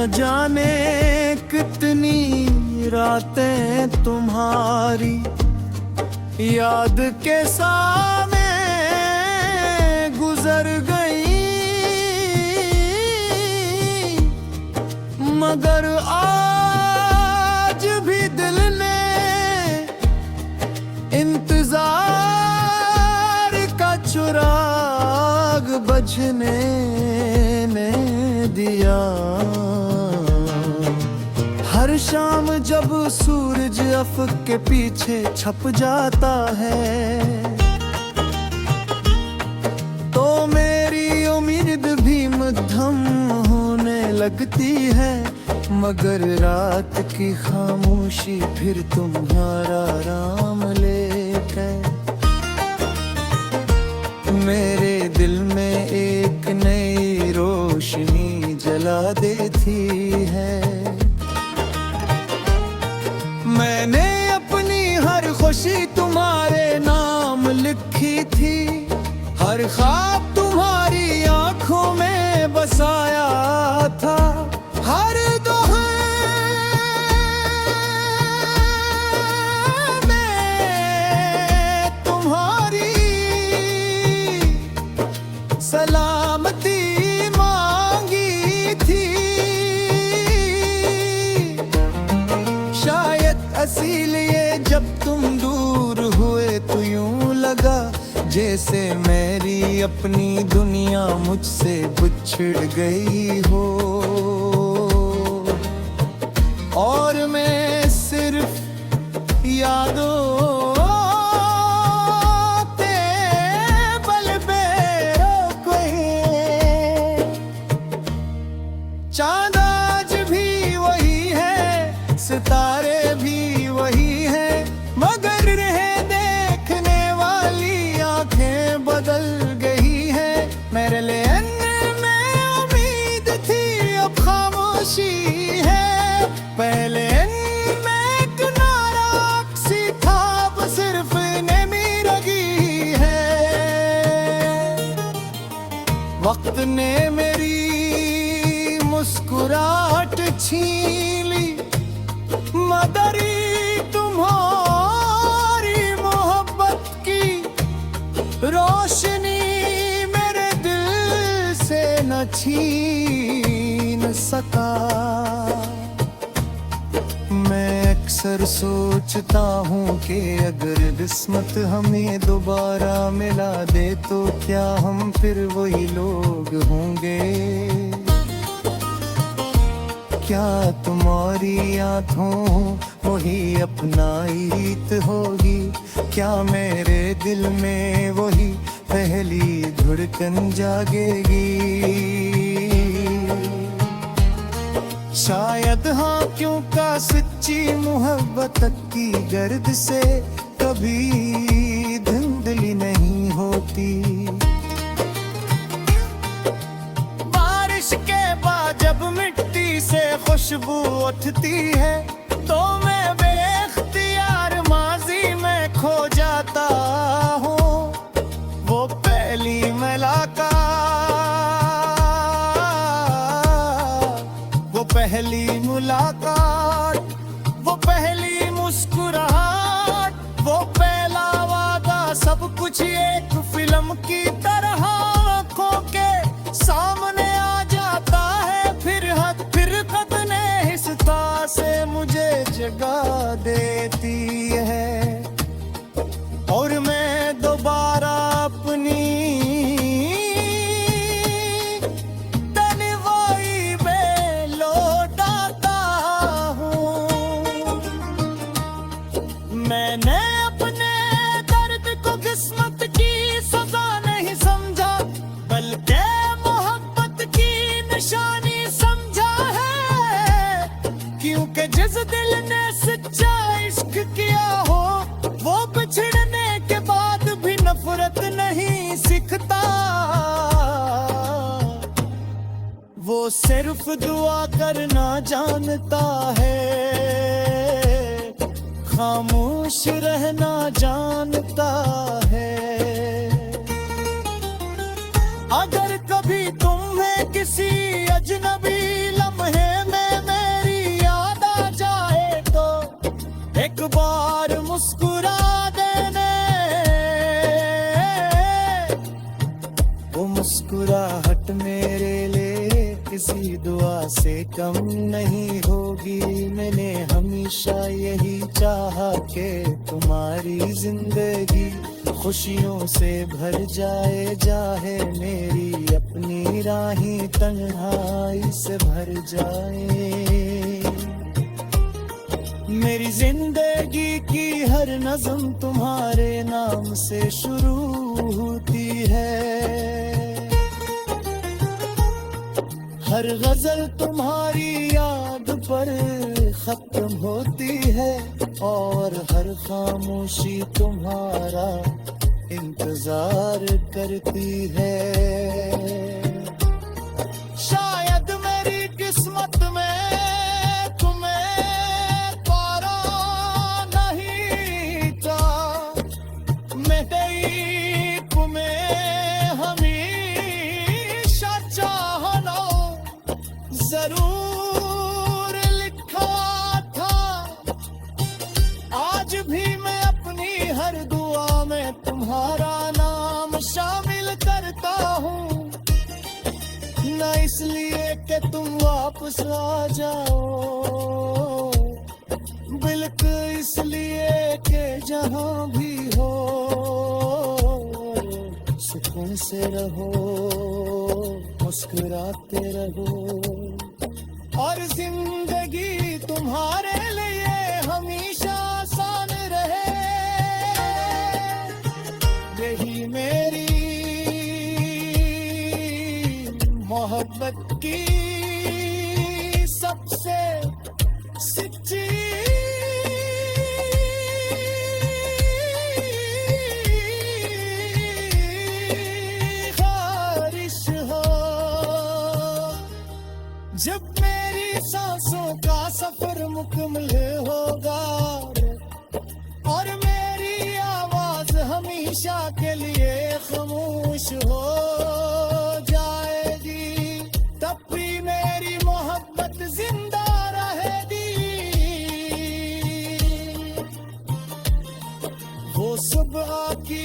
जाने कितनी रातें तुम्हारी याद के सामने गुजर गई, मगर आज भी दिल ने इंतजार का चिराग बुझने ने दिया। हर शाम जब सूरज अफ़क़ के पीछे छप जाता है तो मेरी उम्मीद भी मद्धम होने लगती है, मगर रात की खामोशी फिर तुम्हारा राम लेकर मेरे दिल में एक नई रोशनी जला देती है। मैंने अपनी हर खुशी तुम्हारे नाम लिखी थी, हर ख्वाब तुम्हारी आंखों में बसाया था, हर दुआ में तुम्हारी सलामती मांगी थी। शायद इसीलिए जब तुम दूर हुए तो यूं लगा जैसे मेरी अपनी दुनिया मुझसे बिछड़ गई हो, और मैं सिर्फ यादों के बल पे चांद आज भी वही है, सितारे भी वही है, मगर रह देखने वाली आंखें बदल गई है। मेरे लिए में उम्मीद थी अब खामोशी है, पहले में एक नाराज़ी था अब सिर्फ नमी रही है। वक्त ने मेरी मुस्कुराहट छीन ली, मगर तुम्हारी मोहब्बत की रोशनी मेरे दिल से न छीन सका। मैं अक्सर सोचता हूँ कि अगर किस्मत हमें दोबारा मिला दे तो क्या हम फिर वही लोग होंगे, क्या तुम्हारी आँखों वही अपनाइत होगी, क्या मेरे दिल में वही पहली धड़कन जागेगी। शायद हाँ क्यों का सच्ची मोहब्बत की गर्द से कभी धुंधली नहीं होती। बारिश के बाद जब मिट्टी से खुशबू उठती है तो मैं बेख्तियार माजी में खो जाता हूँ। वो पहली मुलाकात, वो पहली मुस्कुराहट, वो पहला वादा, सब कुछ एक फिल्म की तरह आँखों के सामने आ जाता है। फिर कदने हिस्सा से मुझे जगा देती है और मैं दोबारा अपनी मैंने अपने दर्द को किस्मत की सजा नहीं समझा, बल्कि मोहब्बत की निशानी समझा है। क्योंकि जिस दिल ने सच्चा इश्क किया हो वो बिछड़ने के बाद भी नफरत नहीं सीखता। वो सिर्फ दुआ करना जानता है, खामोश रहना जानता है। अगर कभी तुम्हें किसी अजनबी लम्हे में कम नहीं होगी। मैंने हमेशा यही चाहा कि तुम्हारी जिंदगी खुशियों से भर जाए, जाहे मेरी अपनी राहें तन्हाई से भर जाए। मेरी जिंदगी की हर नज़म तुम्हारे नाम से शुरू होती है, हर गजल तुम्हारी याद पर खत्म होती है, और हर खामोशी तुम्हारा इंतजार करती है। शायद मेरी किस्मत में तुम्हें पारा नहीं था, मैं तेरी तुम्हें हमेशा चाहना जरूर लिखा था। आज भी मैं अपनी हर दुआ में तुम्हारा नाम शामिल करता हूँ, ना इसलिए कि तुम वापस आ जाओ, बल्कि इसलिए कि जहाँ भी हो सुकून से रहो, मुस्कुराते रहो, और जिंदगी तुम्हारे लिए हमेशा आसान रहे। यही मेरी मोहब्बत की सबसे सच्ची ख्वाहिश हो। जब मेरी सांसों का सफर मुकम्मल होगा और मेरी आवाज हमेशा के लिए खामोश हो जाएगी, तब भी मेरी मोहब्बत जिंदा रहेगी। वो सुबह की